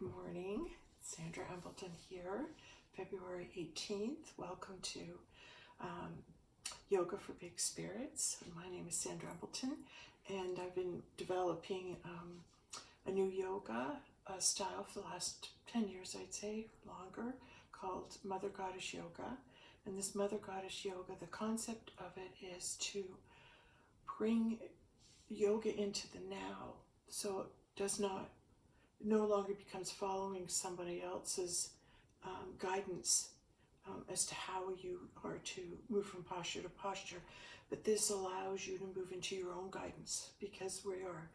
Good morning, Sandra here, February 18th. Welcome to Yoga for Big Spirits. My name is Sandra and I've been developing a new yoga style for the last 10 years, I'd say, longer, called Mother Goddess Yoga. And this Mother Goddess Yoga, the concept of it is to bring yoga into the now, so it no longer becomes following somebody else's guidance as to how you are to move from posture to posture, but this allows you to move into your own guidance, because we are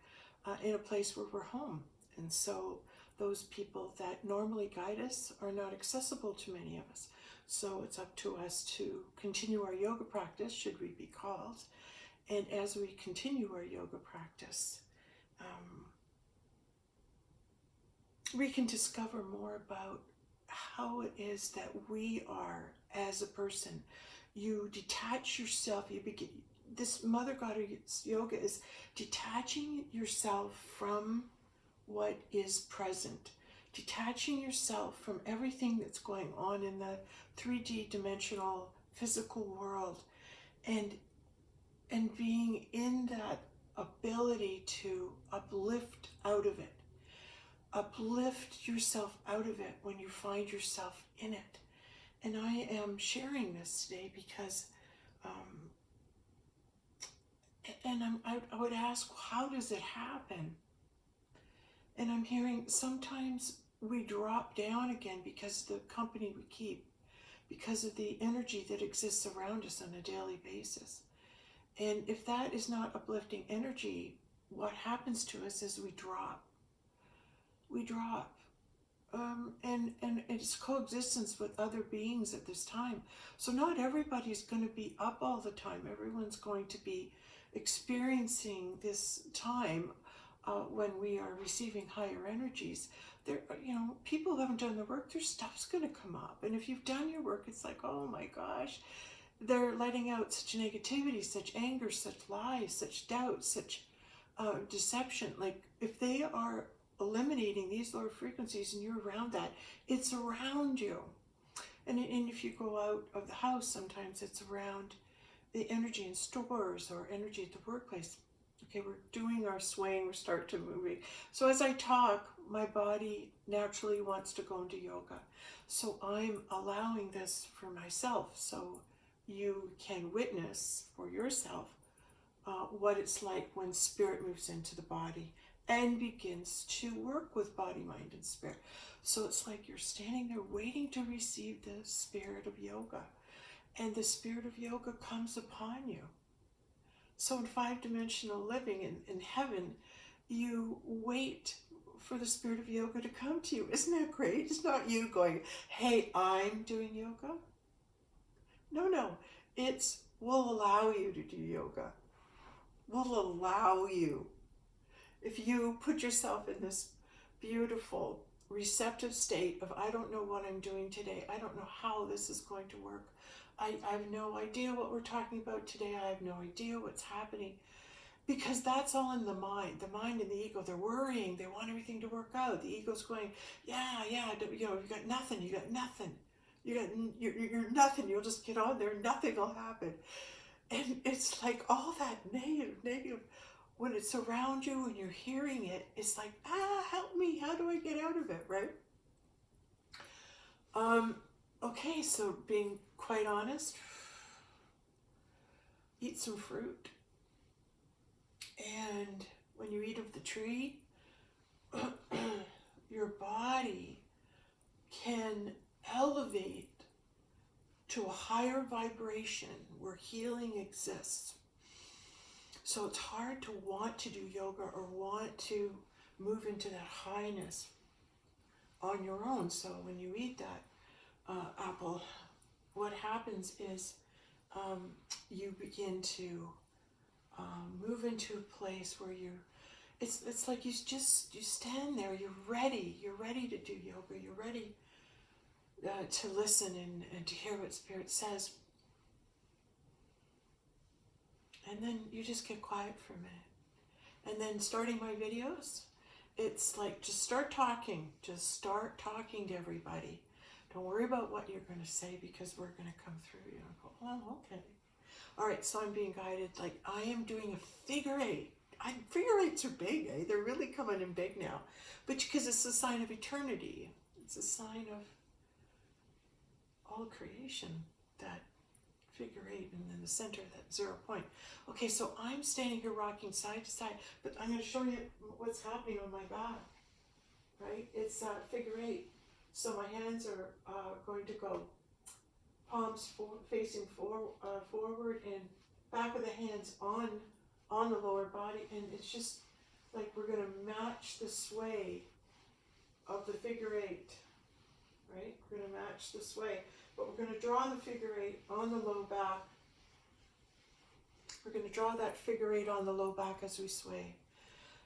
in a place where we're home, and so those people that normally guide us are not accessible to many of us. So it's up to us to continue our yoga practice, should we be called. And as we continue our yoga practice, we can discover more about how it is that we are as a person. You detach yourself, this Mother Goddess Yoga is detaching yourself from what is present, detaching yourself from everything that's going on in the 3D dimensional physical world, and being in that ability to uplift out of it. Uplift yourself out of it when you find yourself in it. And I am sharing this today because, I would ask, how does it happen? And I'm hearing sometimes we drop down again because of the company we keep, because of the energy that exists around us on a daily basis. And if that is not uplifting energy, what happens to us is we drop. We drop. And it's coexistence with other beings at this time. So not everybody's going to be up all the time. Everyone's going to be experiencing this time when we are receiving higher energies. There, people who haven't done the work, their stuff's going to come up. And if you've done your work, it's like, oh my gosh, they're letting out such negativity, such anger, such lies, such doubt, such deception. Like, if they are eliminating these lower frequencies and you're around that, it's around you. And if you go out of the house, sometimes it's around the energy in stores or energy at the workplace. Okay, we're doing our swaying, we start to moving. So as I talk, my body naturally wants to go into yoga. So I'm allowing this for myself, so you can witness for yourself what it's like when spirit moves into the body and begins to work with body, mind, and spirit. So it's like you're standing there waiting to receive the spirit of yoga. And the spirit of yoga comes upon you. So in five-dimensional living in heaven, you wait for the spirit of yoga to come to you. Isn't that great? It's not you going, hey, I'm doing yoga. No, we'll allow you to do yoga. We'll allow you. If you put yourself in this beautiful, receptive state of, I don't know what I'm doing today. I don't know how this is going to work. I have no idea what we're talking about today. I have no idea what's happening. Because that's all in the mind. The mind and the ego, they're worrying. They want everything to work out. The ego's going, yeah, you got nothing. You're nothing. You'll just get on there. Nothing will happen. And it's like all that negative. When it's around you and you're hearing it, it's like, help me. How do I get out of it, right? Okay, so being quite honest, eat some fruit. And when you eat of the tree, your body can elevate to a higher vibration where healing exists. So it's hard to want to do yoga or want to move into that highness on your own. So when you eat that apple, what happens is you begin to move into a place where it's like you stand there, you're ready to do yoga, you're ready to listen and to hear what Spirit says. And then you just get quiet for a minute. And then starting my videos, it's like, just start talking. Just start talking to everybody. Don't worry about what you're going to say, because we're going to come through you. And go, oh, okay. All right, so I'm being guided. Like, I am doing a figure eight. Figure eights are big, eh? They're really coming in big now. But because it's a sign of eternity. It's a sign of all creation, that figure eight, and then the center, that 0 point. Okay, so I'm standing here rocking side to side, but I'm going to show you what's happening on my back, right? It's figure eight. So my hands are going to go palms facing forward, and back of the hands on the lower body, and it's just like we're going to match the sway of the figure eight, right? We're going to match the sway, but we're going to draw the figure eight on the low back. We're going to draw that figure eight on the low back as we sway.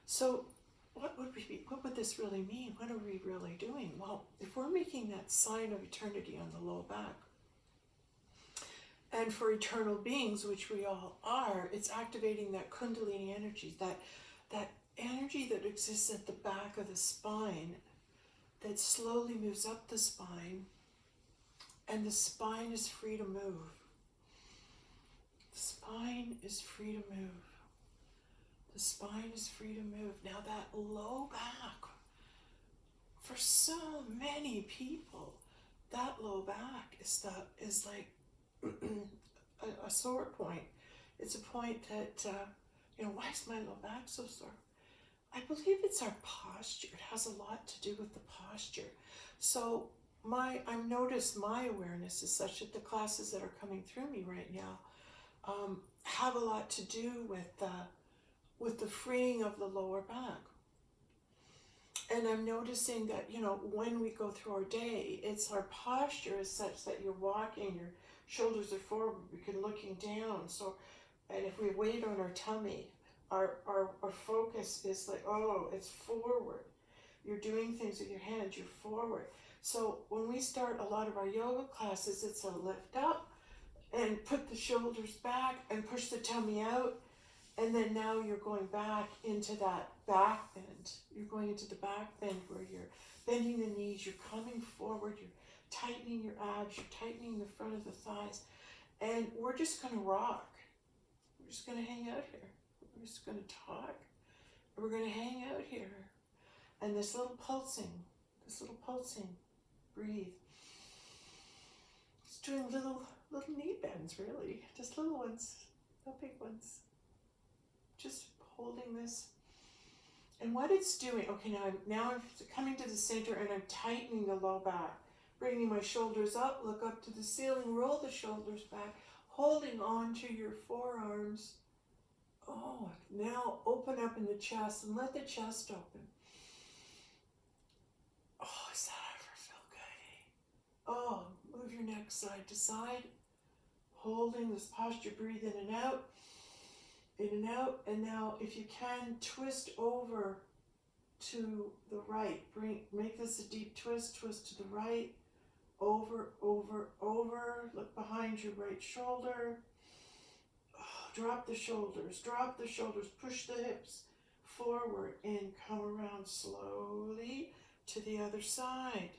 So what would this really mean? What are we really doing? Well, if we're making that sign of eternity on the low back, and for eternal beings, which we all are, it's activating that Kundalini energy, that energy that exists at the back of the spine, that slowly moves up the spine, and the spine is free to move. The spine is free to move. The spine is free to move. Now that low back, for so many people, that low back is like a sore point. It's a point that, why is my low back so sore? I believe it's our posture. It has a lot to do with the posture. So I've noticed my awareness is such that the classes that are coming through me right now have a lot to do with the freeing of the lower back. And I'm noticing that, when we go through our day, it's our posture is such that you're walking, your shoulders are forward, we're looking down. So, and if we weight on our tummy, our focus is like, oh, it's forward. You're doing things with your hands, you're forward. So when we start a lot of our yoga classes, it's a lift up and put the shoulders back and push the tummy out. And then now you're going back into that back bend. You're going into the back bend where you're bending the knees, you're coming forward, you're tightening your abs, you're tightening the front of the thighs. And we're just going to rock. We're just going to hang out here. We're just going to talk. We're going to hang out here. And this little pulsing, breathe. Just doing little knee bends, really. Just little ones, no big ones. Just holding this. And what it's doing, okay, now I'm coming to the center and I'm tightening the low back. Bringing my shoulders up, look up to the ceiling, roll the shoulders back, holding on to your forearms. Oh, now open up in the chest and let the chest open. Oh, does that ever feel good? Oh, move your neck side to side. Holding this posture, breathe in and out. In and out. And now, if you can, twist over to the right. Make this a deep twist. Twist to the right. Over, over, over. Look behind your right shoulder. Oh, drop the shoulders. Drop the shoulders. Push the hips forward and come around slowly to the other side.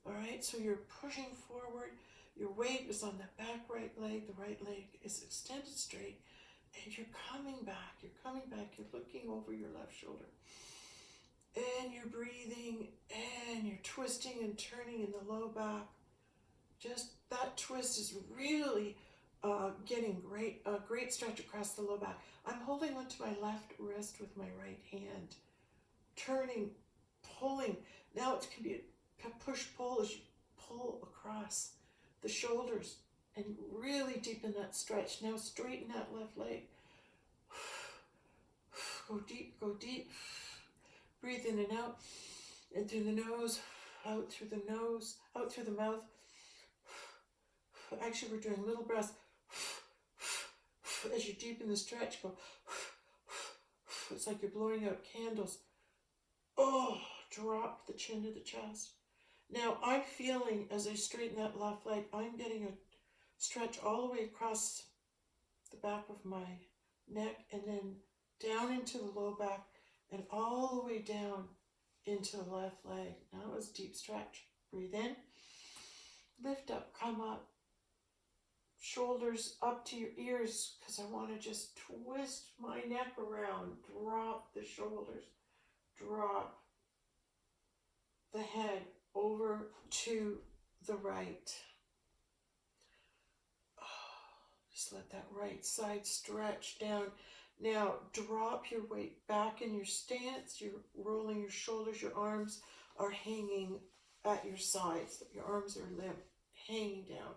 All right, so you're pushing forward. Your weight is on the back right leg. The right leg is extended straight. And you're coming back. You're coming back. You're looking over your left shoulder. And you're breathing. And you're twisting and turning in the low back. Just that twist is really getting great stretch across the low back. I'm holding onto my left wrist with my right hand. Turning, pulling. Now it can be a push-pull as you pull across the shoulders and really deepen that stretch. Now straighten that left leg. Go deep, go deep. Breathe in and out. In through the nose, out through the nose, out through the mouth. Actually, we're doing little breaths. As you deepen the stretch, go. It's like you're blowing out candles. Oh, drop the chin to the chest. Now, I'm feeling, as I straighten that left leg, I'm getting a stretch all the way across the back of my neck and then down into the low back and all the way down into the left leg. Now it was deep stretch. Breathe in, lift up, come up, shoulders up to your ears, because I want to just twist my neck around. Drop the shoulders, drop the head over to the right. Just let that right side stretch down. Now drop your weight back in your stance. You're rolling your shoulders. Your arms are hanging at your sides. Your arms are limp, hanging down,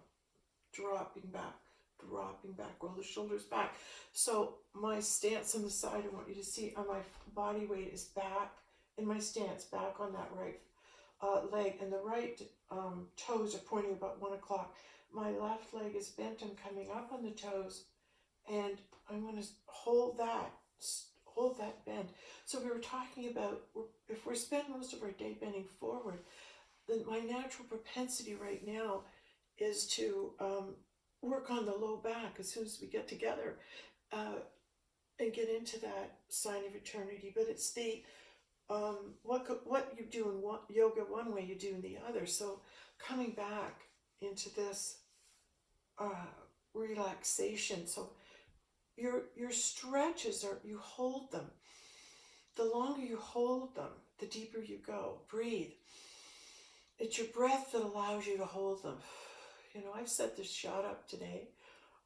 dropping back, dropping back. Roll the shoulders back. So my stance on the side, I want you to see my body weight is back in my stance, back on that right leg, and the right toes are pointing about 1 o'clock. My left leg is bent. I'm coming up on the toes, and I want to hold that bend. So we were talking about, if we spend most of our day bending forward, then my natural propensity right now is to work on the low back as soon as we get together and get into that sign of eternity. But it's the what you do in yoga one way, you do in the other. So coming back into this relaxation. So your stretches are, you hold them. The longer you hold them, the deeper you go. Breathe. It's your breath that allows you to hold them. You know, I've set this shot up today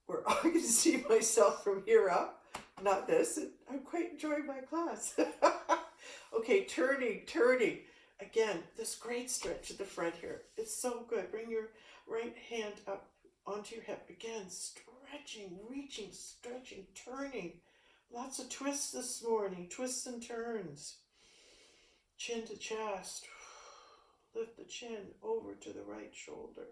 where I can see myself from here up, not this. And I'm quite enjoying my class. Okay, turning. Again, this great stretch at the front here. It's so good. Bring your right hand up onto your hip. Again, stretching, reaching, stretching, turning. Lots of twists this morning. Twists and turns. Chin to chest. Lift the chin over to the right shoulder.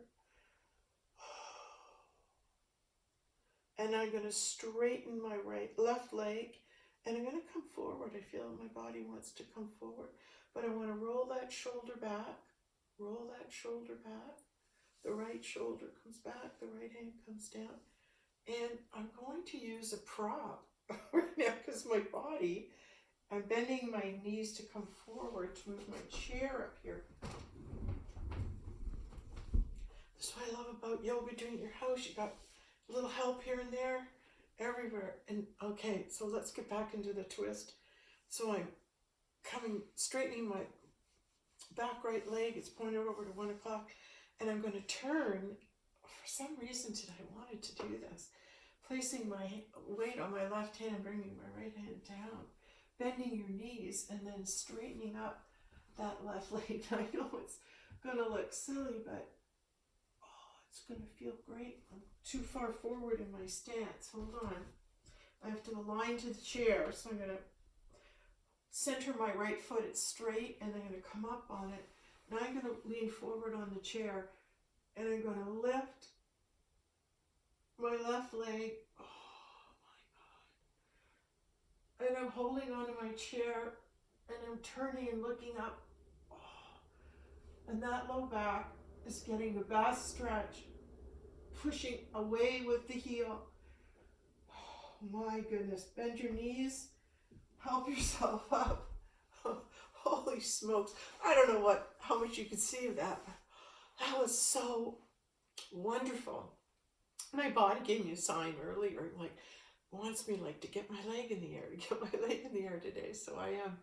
And I'm going to straighten my left leg, and I'm going to come forward. I feel my body wants to come forward, but I want to roll that shoulder back. Roll that shoulder back. The right shoulder comes back. The right hand comes down. And I'm going to use a prop right now because my body, I'm bending my knees to come forward to move my chair up here. That's what I love about yoga, doing your house. You got a little help here and there, everywhere. And okay, so let's get back into the twist. So I'm straightening my back right leg. It's pointed over to 1 o'clock. And I'm going to turn. For some reason today I wanted to do this. Placing my weight on my left hand and bringing my right hand down. Bending your knees and then straightening up that left leg. I know it's going to look silly, but it's going to feel great. I'm too far forward in my stance. Hold on. I have to align to the chair. So I'm going to center my right foot. It's straight, and I'm going to come up on it. Now I'm going to lean forward on the chair, and I'm going to lift my left leg. Oh my God. And I'm holding onto my chair, and I'm turning and looking up. Oh. And that low back is getting the best stretch, pushing away with the heel. Oh my goodness. Bend your knees, help yourself up. Holy smokes. I don't know how much you could see of that, but that was so wonderful. My body gave me a sign earlier, wants me to get my leg in the air, today. So I am.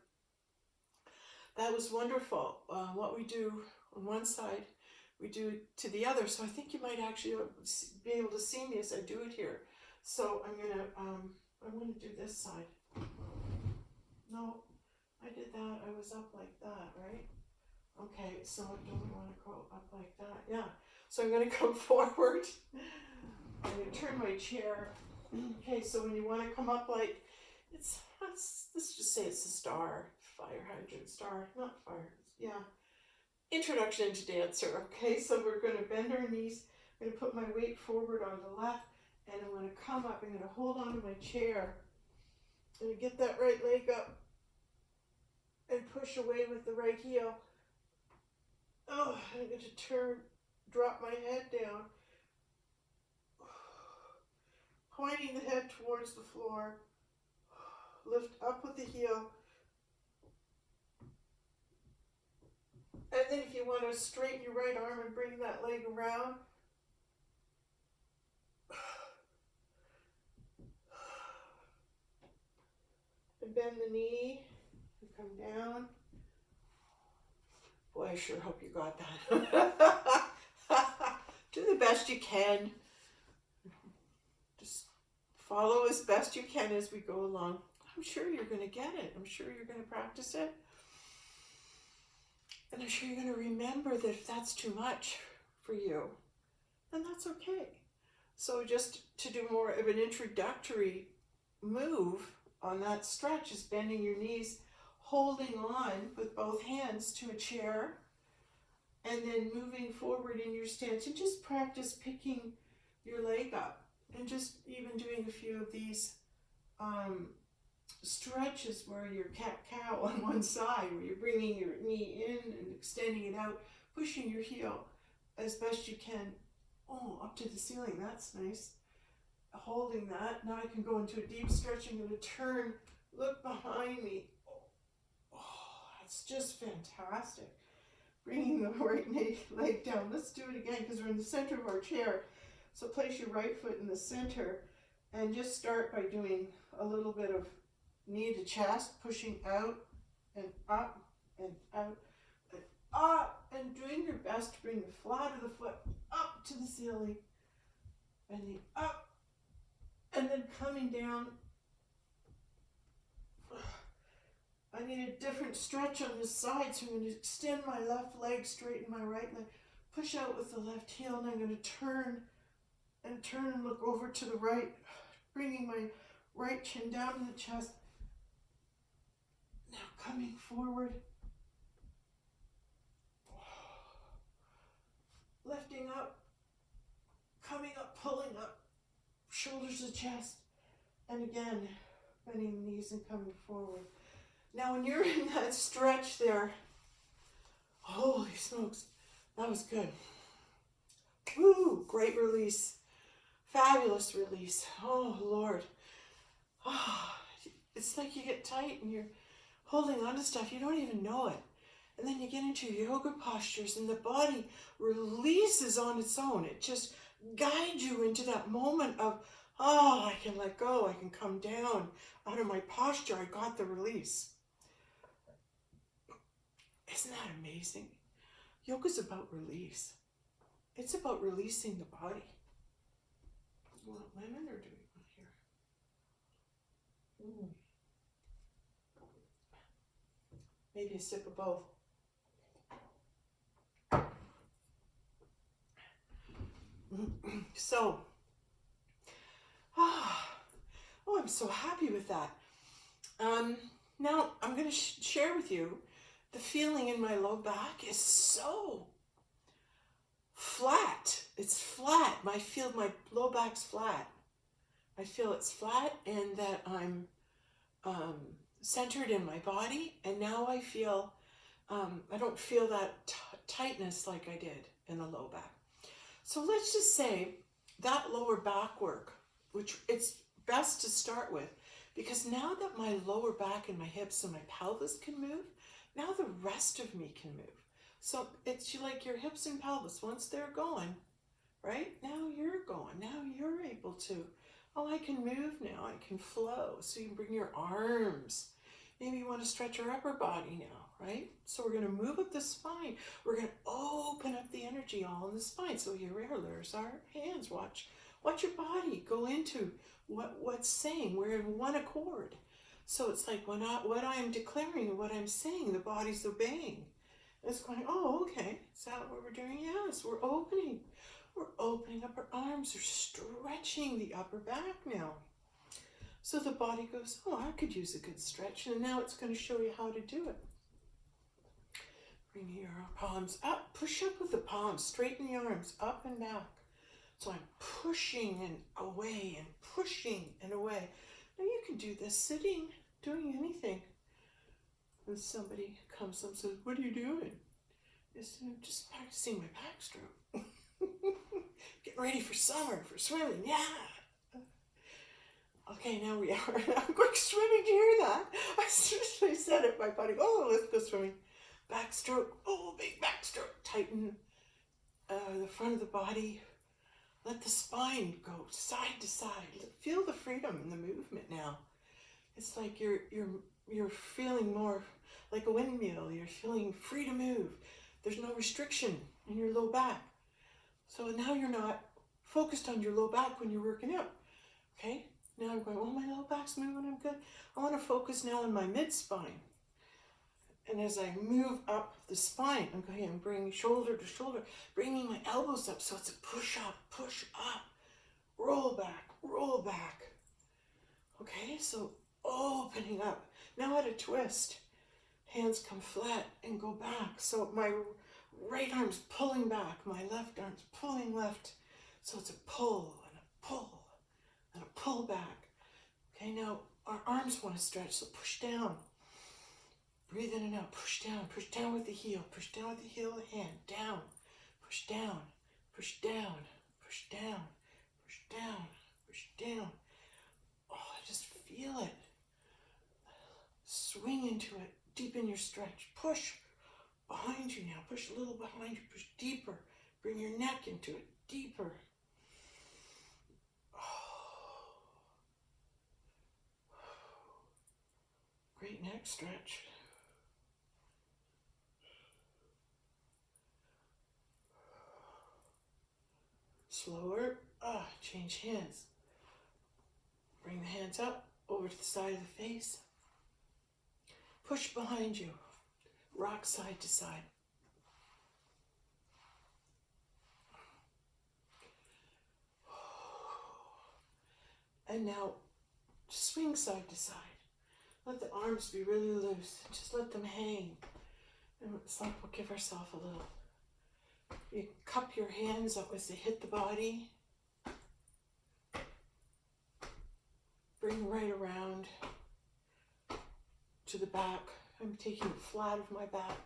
That was wonderful. What we do on one side, we do to the other. So I think you might actually be able to see me as I do it here. So I'm going to, I want to do this side. No, I did that. I was up like that, right? Okay, so I don't want to go up like that. Yeah. So I'm going to come forward. I'm going to turn my chair. Okay, so when you want to come up let's just say it's a star, fire hydrant star, not fire, yeah. Introduction to dancer. Okay, so we're going to bend our knees. I'm going to put my weight forward on the left, and I'm going to come up. I'm going to hold on to my chair. I'm going to get that right leg up and push away with the right heel. Oh, I'm going to turn, drop my head down, pointing the head towards the floor. Lift up with the heel. And then if you want to straighten your right arm and bring that leg around. And bend the knee and come down. Boy, I sure hope you got that. Do the best you can. Just follow as best you can as we go along. I'm sure you're going to get it. I'm sure you're going to practice it. And I'm sure you're going to remember that if that's too much for you, then that's okay. So just to do more of an introductory move on that stretch is bending your knees, holding on with both hands to a chair, and then moving forward in your stance. And just practice picking your leg up and just even doing a few of these stretches where you're cat-cow on one side, where you're bringing your knee in and extending it out, pushing your heel as best you can. Oh, up to the ceiling. That's nice. Holding that. Now I can go into a deep stretch. I'm going to turn, look behind me. Oh, that's just fantastic. Bringing the right leg down. Let's do it again because we're in the center of our chair. So place your right foot in the center and just start by doing a little bit of knee to chest, pushing out and up and out and up, and doing your best to bring the flat of the foot up to the ceiling, bending up, and then coming down. I need a different stretch on this side, so I'm going to extend my left leg, straighten my right leg, push out with the left heel, and I'm going to turn and look over to the right, bringing my right chin down to the chest. Now coming forward, lifting up, coming up, pulling up, shoulders to chest, and again, bending the knees and coming forward. Now when you're in that stretch there, holy smokes, that was good. Woo, great release, fabulous release. Oh Lord, it's like you get tight and you're holding on to stuff, you don't even know it. And then you get into yoga postures and the body releases on its own. It just guides you into that moment of, oh, I can let go, I can come down out of my posture, I got the release. Isn't that amazing? Yoga's about release. It's about releasing the body. You want lemon or do we want here? Maybe a sip of both. So, I'm so happy with that. Now I'm going to share with you the feeling in my low back is so flat. It's flat. I feel my low back's flat. I feel it's flat and that I'm centered in my body, and now I feel I don't feel that tightness like I did in the low back. So let's just say that lower back work, which it's best to start with, because now that my lower back and my hips and my pelvis can move, now the rest of me can move. So it's like your hips and pelvis, once they're going, right? Now you're going. Now you're able to, oh, I can move now. I can flow. So you can bring your arms. Maybe you want to stretch your upper body now, right? So we're going to move up the spine. We're going to open up the energy all in the spine. So here there's our hands. Watch your body go into what's saying. We're in one accord. So it's like what I'm declaring and what I'm saying, the body's obeying. It's going, oh, okay. Is that what we're doing? Yes, we're opening. We're opening up our arms. We're stretching the upper back now. So the body goes, oh, I could use a good stretch. And now it's going to show you how to do it. Bring your palms up. Push up with the palms. Straighten the arms up and back. So I'm pushing and away and pushing and away. Now you can do this sitting, doing anything. When somebody comes up and says, what are you doing? I'm just practicing my backstroke. Getting ready for summer, for swimming, yeah. Okay, now we are. I'm going swimming, do you hear that? I said it, my body, oh, let's go swimming. Backstroke. Oh, big backstroke. Tighten the front of the body. Let the spine go side to side. Feel the freedom in the movement now. It's like you're feeling more like a windmill. You're feeling free to move. There's no restriction in your low back. So now you're not focused on your low back when you're working out. Okay? Now I'm going, oh, my low back's moving, I'm good. I want to focus now on my mid-spine. And as I move up the spine, I'm going and bring shoulder to shoulder, bringing my elbows up so it's a push up, roll back. Okay, so opening up. Now at a twist, hands come flat and go back. So my right arm's pulling back, my left arm's pulling left. So it's a pull and a pull and a pull back. Okay, now our arms want to stretch, so push down. Breathe in and out, push down with the heel of the hand, down, push down, push down, push down, push down, push down. Oh, just feel it. Swing into it, deepen your stretch. Push behind you now, push a little behind you, push deeper. Bring your neck into it, deeper. Oh. Great neck stretch. Slower. Change hands. Bring the hands up, over to the side of the face. Push behind you. Rock side to side. And now swing side to side. Let the arms be really loose. Just let them hang. And it's like we'll give ourselves a little. You cup your hands up as they hit the body. Bring right around to the back. I'm taking it flat of my back.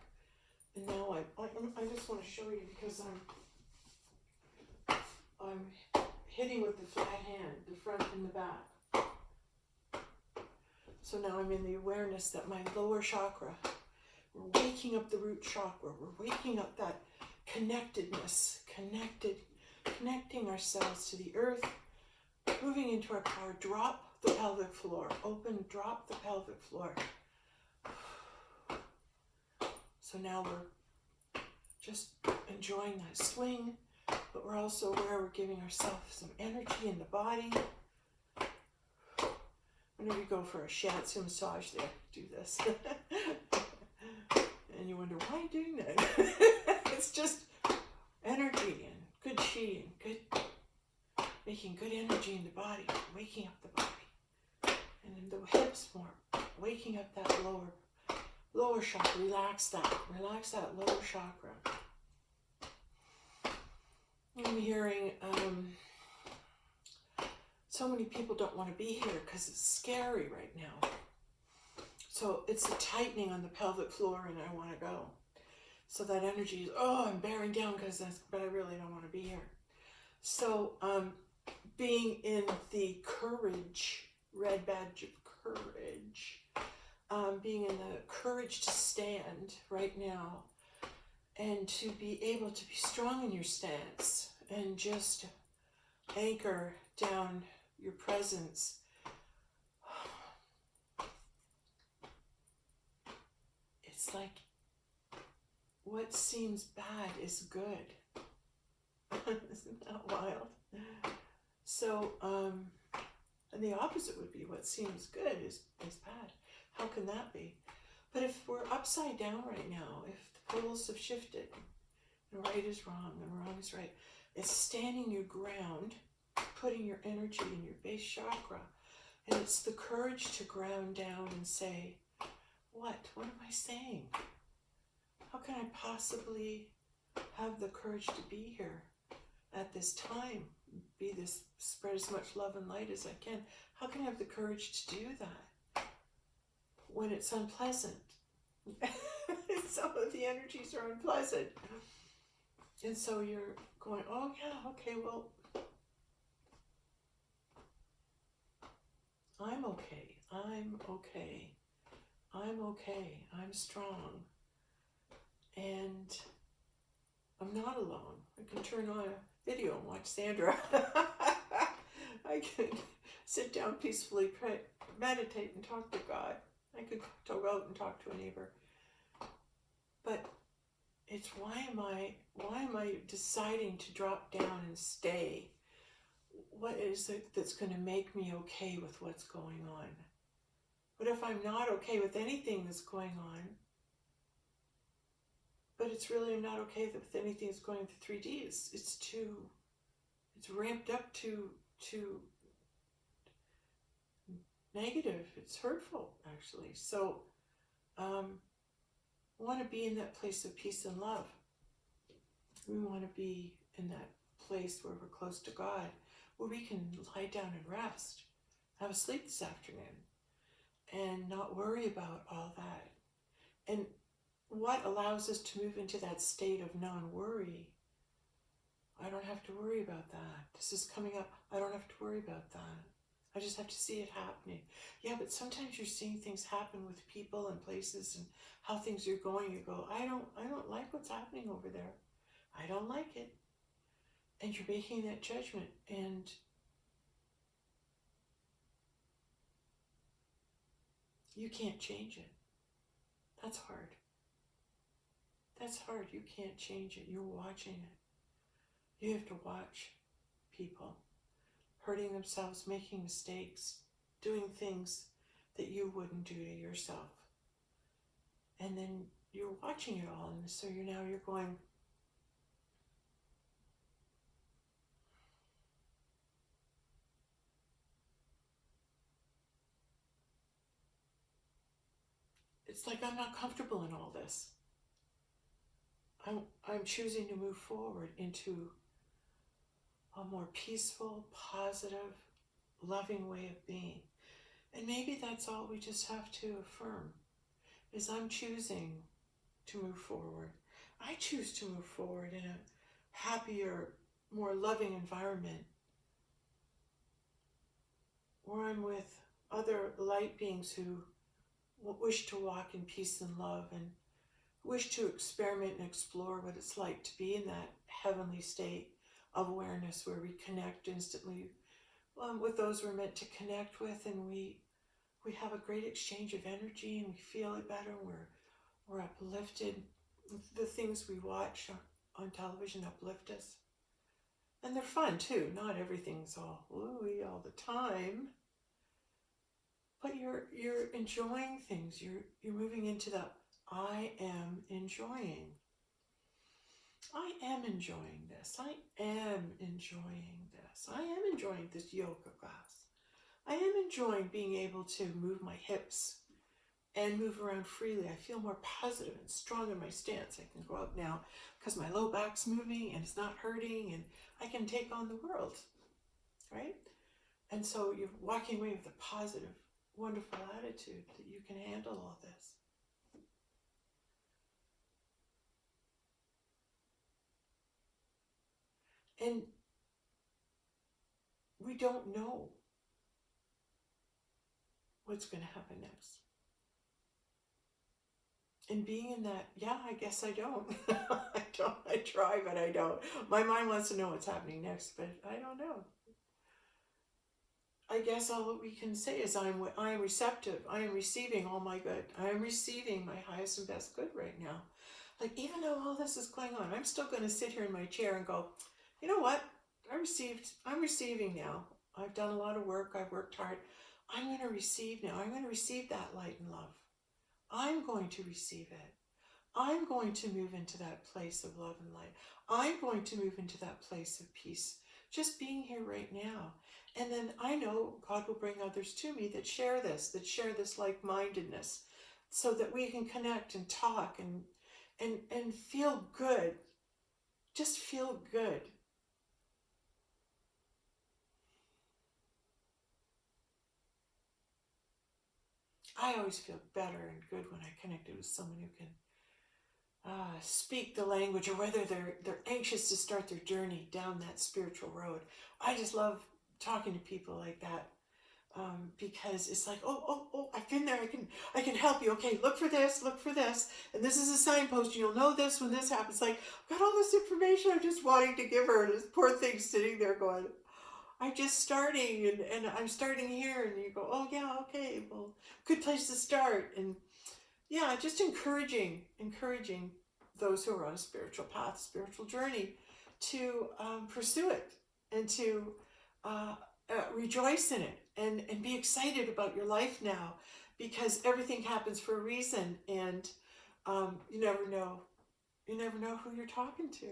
And now I just want to show you because I'm hitting with the flat hand, the front and the back. So now I'm in the awareness that my lower chakra, we're waking up the root chakra. We're waking up that connectedness, connecting ourselves to the earth, moving into our power. Drop the pelvic floor, open, drop the pelvic floor. So now we're just enjoying that swing, but we're also aware we're giving ourselves some energy in the body. Whenever you go for a shiatsu massage there, do this. And you wonder, why are you doing that? It's just energy and good chi and good, making good energy in the body, waking up the body. And in the hips more, waking up that lower chakra, relax that lower chakra. I'm hearing so many people don't want to be here because it's scary right now. So it's the tightening on the pelvic floor and I want to go. So that energy is, I'm bearing down but I really don't want to be here. So being in the courage, red badge of courage, being in the courage to stand right now and to be able to be strong in your stance and just anchor down your presence. It's like what seems bad is good. Isn't that wild? So, and the opposite would be what seems good is bad. How can that be? But if we're upside down right now, if the poles have shifted, and right is wrong and wrong is right, it's standing your ground, putting your energy in your base chakra, and it's the courage to ground down and say, what am I saying? How can I possibly have the courage to be here at this time? Spread as much love and light as I can. How can I have the courage to do that when it's unpleasant? Some of the energies are unpleasant. And so you're going, oh yeah, okay, well, I'm okay, I'm strong. And I'm not alone. I can turn on a video and watch Sandra. I can sit down peacefully, pray, meditate, and talk to God. I could go out and talk to a neighbor. But it's why am I deciding to drop down and stay? What is it that's going to make me okay with what's going on? What if I'm not okay with anything that's going on? But it's really, I'm not okay with anything that's going through 3D. It's ramped up to negative. It's hurtful, actually. So, I want to be in that place of peace and love. We want to be in that place where we're close to God, where we can lie down and rest, have a sleep this afternoon, and not worry about all that. And what allows us to move into that state of non-worry? I don't have to worry about that. This is coming up. I don't have to worry about that. I just have to see it happening. Yeah, but sometimes you're seeing things happen with people and places and how things are going. You go, I don't like what's happening over there. I don't like it. And you're making that judgment, and you can't change it. That's hard. That's hard. You can't change it. You're watching it. You have to watch people hurting themselves, making mistakes, doing things that you wouldn't do to yourself. And then you're watching it all, and so you're going, it's like I'm not comfortable in all this. I'm choosing to move forward into a more peaceful, positive, loving way of being. And maybe that's all we just have to affirm, is I'm choosing to move forward. I choose to move forward in a happier, more loving environment where I'm with other light beings who wish to walk in peace and love and wish to experiment and explore what it's like to be in that heavenly state of awareness where we connect instantly with those we're meant to connect with, and we have a great exchange of energy, and we feel it better. We're uplifted. The things we watch on television uplift us, and they're fun too. Not everything's all wooey all the time, but you're enjoying things. You're moving into the I am enjoying. I am enjoying this. I am enjoying this. I am enjoying this yoga class. I am enjoying being able to move my hips and move around freely. I feel more positive and strong in my stance. I can go out now because my low back's moving and it's not hurting, and I can take on the world, right? And so you're walking away with a positive, wonderful attitude that you can handle all this. And we don't know what's going to happen next. And being in that, yeah, I guess I don't. I try, but I don't. My mind wants to know what's happening next, but I don't know. I guess all that we can say is I am receptive. I am receiving all my good. I am receiving my highest and best good right now. Like, even though all this is going on, I'm still going to sit here in my chair and go, you know what? I'm receiving now. I've done a lot of work. I've worked hard. I'm going to receive now. I'm going to receive that light and love. I'm going to receive it. I'm going to move into that place of love and light. I'm going to move into that place of peace. Just being here right now. And then I know God will bring others to me that share this like-mindedness, so that we can connect and talk and feel good. Just feel good. I always feel better and good when I connected with someone who can speak the language, or whether they're anxious to start their journey down that spiritual road. I just love talking to people like that. because it's like, oh, I've been there. I can help you. Okay, look for this, and this is a signpost. You'll know this when this happens. Like, I've got all this information. I'm just wanting to give her. And this poor thing sitting there going, I'm just starting, and I'm starting here. And you go, oh yeah, okay, well, good place to start. And yeah, just encouraging those who are on a spiritual path, spiritual journey, to pursue it and to rejoice in it and be excited about your life now, because everything happens for a reason, and you never know who you're talking to.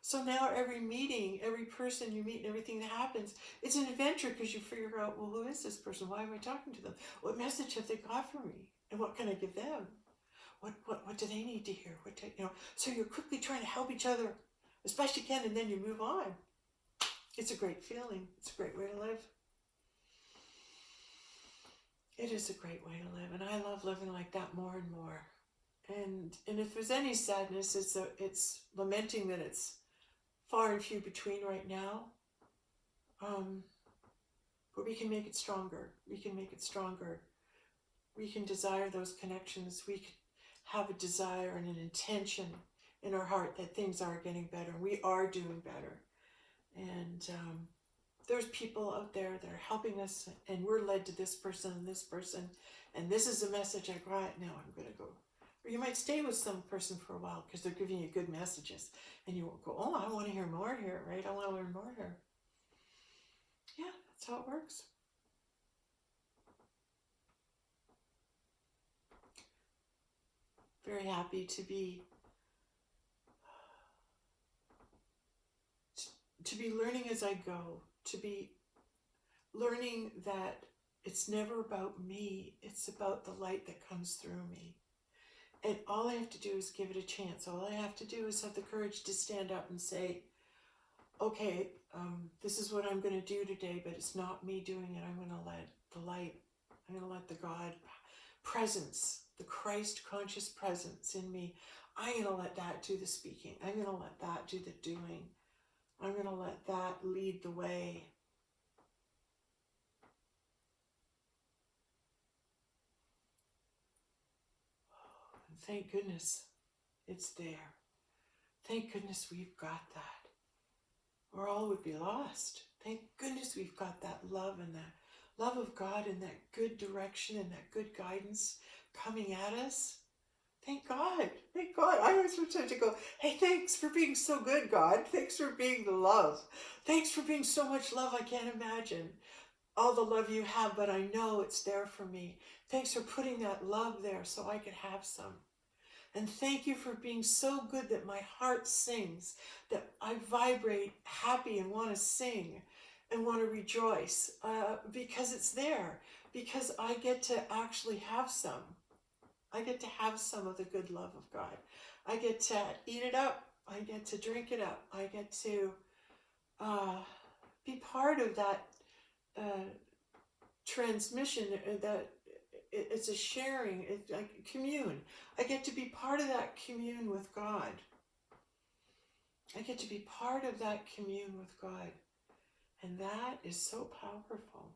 So now every meeting, every person you meet, and everything that happens, it's an adventure, because you figure out, well, who is this person? Why am I talking to them? What message have they got for me? And what can I give them? What do they need to hear? So you're quickly trying to help each other as best you can, and then you move on. It's a great feeling. It's a great way to live. It is a great way to live, and I love living like that more and more. And if there's any sadness, it's lamenting that it's far and few between right now. But we can make it stronger. We can make it stronger. We can desire those connections. We can have a desire and an intention in our heart that things are getting better. We are doing better. And there's people out there that are helping us, and we're led to this person, and this is a message I got. Now I'm going to go. Or you might stay with some person for a while because they're giving you good messages, and you won't go, oh, I want to hear more here, right? I want to learn more here. Yeah, that's how it works. Very happy to be learning as I go, to be learning that it's never about me, it's about the light that comes through me. And all I have to do is give it a chance. All I have to do is have the courage to stand up and say, okay, this is what I'm going to do today, but it's not me doing it. I'm going to let the light, I'm going to let the God presence, the Christ conscious presence in me, I'm going to let that do the speaking. I'm going to let that do the doing. I'm going to let that lead the way. And thank goodness it's there. Thank goodness we've got that, or all would be lost. Thank goodness we've got that love, and that love of God, and that good direction and that good guidance coming at us. Thank God. Thank God. I always pretend to go, hey, thanks for being so good, God. Thanks for being the love. Thanks for being so much love I can't imagine all the love you have, but I know it's there for me. Thanks for putting that love there so I could have some. And thank you for being so good that my heart sings, that I vibrate happy and want to sing and want to rejoice because it's there, because I get to actually have some. I get to have some of the good love of God. I get to eat it up. I get to drink it up. I get to be part of that transmission, that it's a sharing, it's like commune. I get to be part of that commune with God. I get to be part of that commune with God. And that is so powerful.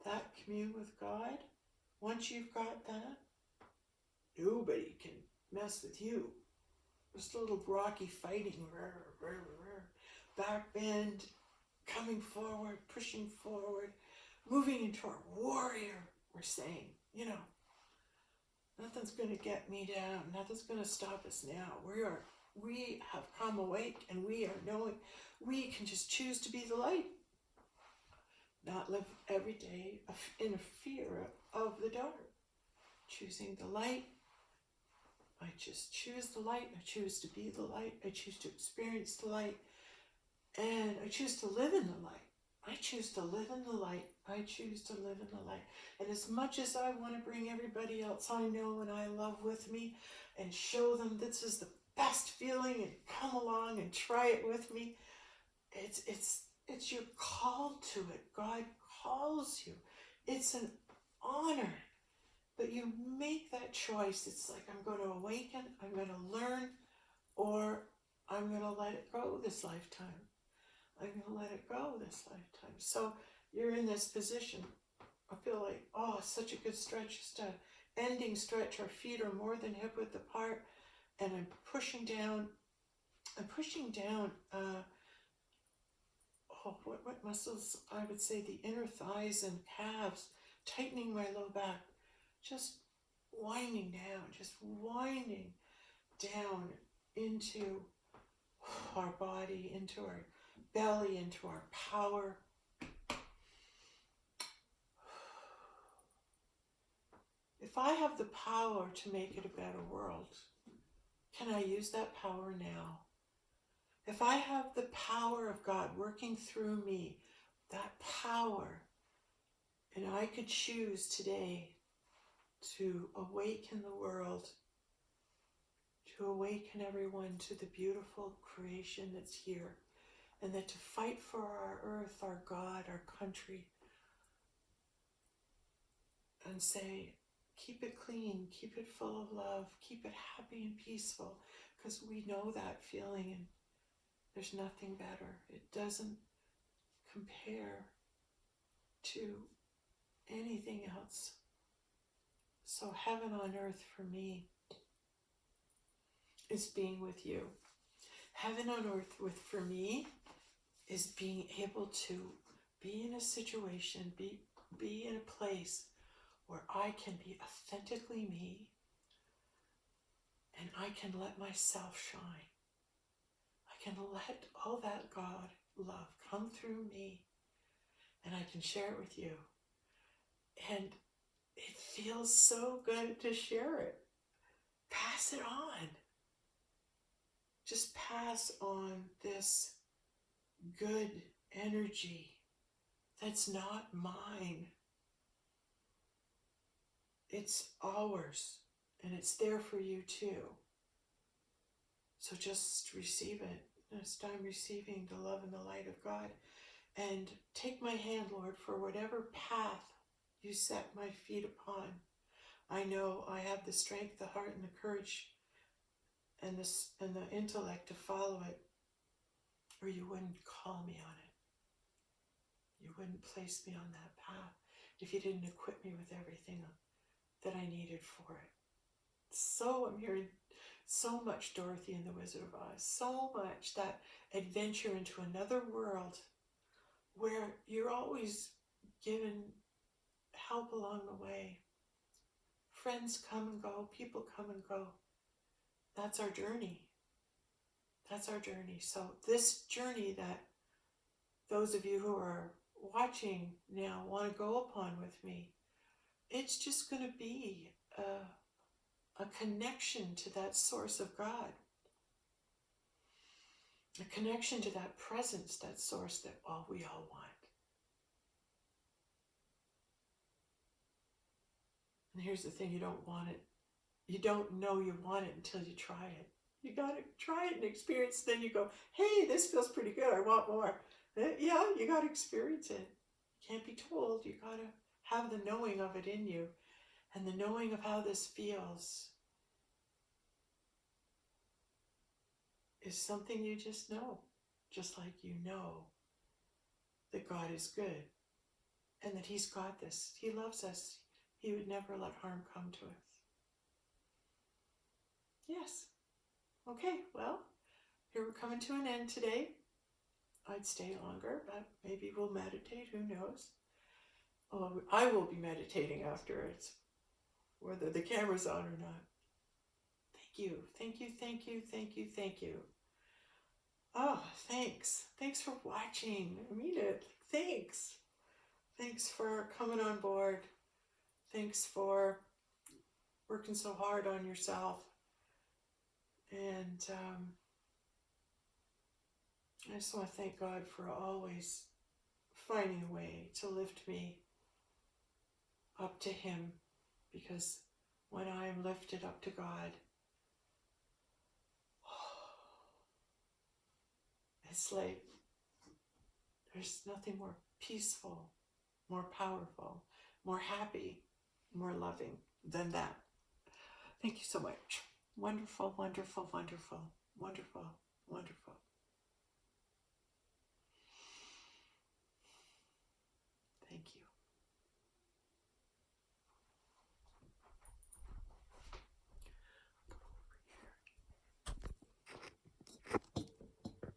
That commune with God, once you've got that, nobody can mess with you. Just a little Rocky fighting, back bend, coming forward, pushing forward, moving into our warrior, we're saying, nothing's going to get me down. Nothing's going to stop us now. We have come awake, and we are knowing we can just choose to be the light. Not live every day in a fear of the dark. Choosing the light. I just choose the light. I choose to be the light. I choose to experience the light. And I choose to live in the light. I choose to live in the light. I choose to live in the light. And as much as I want to bring everybody else I know and I love with me and show them this is the best feeling and come along and try it with me, it's your call to it. God calls you. It's an honor. But you make that choice. It's like, I'm going to awaken, I'm going to learn, or I'm going to let it go this lifetime. I'm going to let it go this lifetime. So you're in this position. I feel like, oh, such a good stretch, just a ending stretch. Our feet are more than hip width apart, and I'm pushing down. What muscles? I would say the inner thighs and calves, tightening my low back, just winding down into our body, into our belly, into our power. If I have the power to make it a better world, can I use that power now? If I have the power of God working through me, that power, and I could choose today to awaken the world, to awaken everyone to the beautiful creation that's here, and that to fight for our earth, our God, our country, and say, keep it clean, keep it full of love, keep it happy and peaceful, because we know that feeling, and there's nothing better. It doesn't compare to anything else. So heaven on earth for me is being with you. Heaven on earth for me is being able to be in a situation, be in a place where I can be authentically me, and I can let myself shine. I can let all that God love come through me, and I can share it with you. And it feels so good to share it. Pass it on. Just pass on this good energy that's not mine. It's ours, and it's there for you too. So just receive it. Next time, receiving the love and the light of God. And take my hand, Lord, for whatever path you set my feet upon. I know I have the strength, the heart, and the courage, and the intellect to follow it, or you wouldn't call me on it. You wouldn't place me on that path if you didn't equip me with everything that I needed for it. So I'm hearing so much Dorothy and the Wizard of Oz, so much that adventure into another world where you're always given help along the way. Friends come and go, people come and go. That's our journey. That's our journey. So this journey that those of you who are watching now want to go upon with me, it's just going to be a connection to that source of God, a connection to that presence, that source that we all want. And here's the thing, you don't want it. You don't know you want it until you try it. You got to try it and experience, then you go, hey, this feels pretty good, I want more. Yeah, you got to experience it. You can't be told, you got to have the knowing of it in you. And the knowing of how this feels is something you just know. Just like you know that God is good and that He's got this. He loves us. He would never let harm come to us. Yes. Okay, well, here we're coming to an end today. I'd stay longer, but maybe we'll meditate, who knows? Oh, I will be meditating afterwards, whether the camera's on or not. Thank you, thank you, thank you, thank you, thank you. Oh, thanks. Thanks for watching. I mean it. Thanks. Thanks for coming on board. Thanks for working so hard on yourself. And I just want to thank God for always finding a way to lift me up to Him, because when I am lifted up to God, it's like there's nothing more peaceful, more powerful, more happy, more loving than that. Thank you so much. Wonderful, wonderful, wonderful, wonderful, wonderful. Thank you.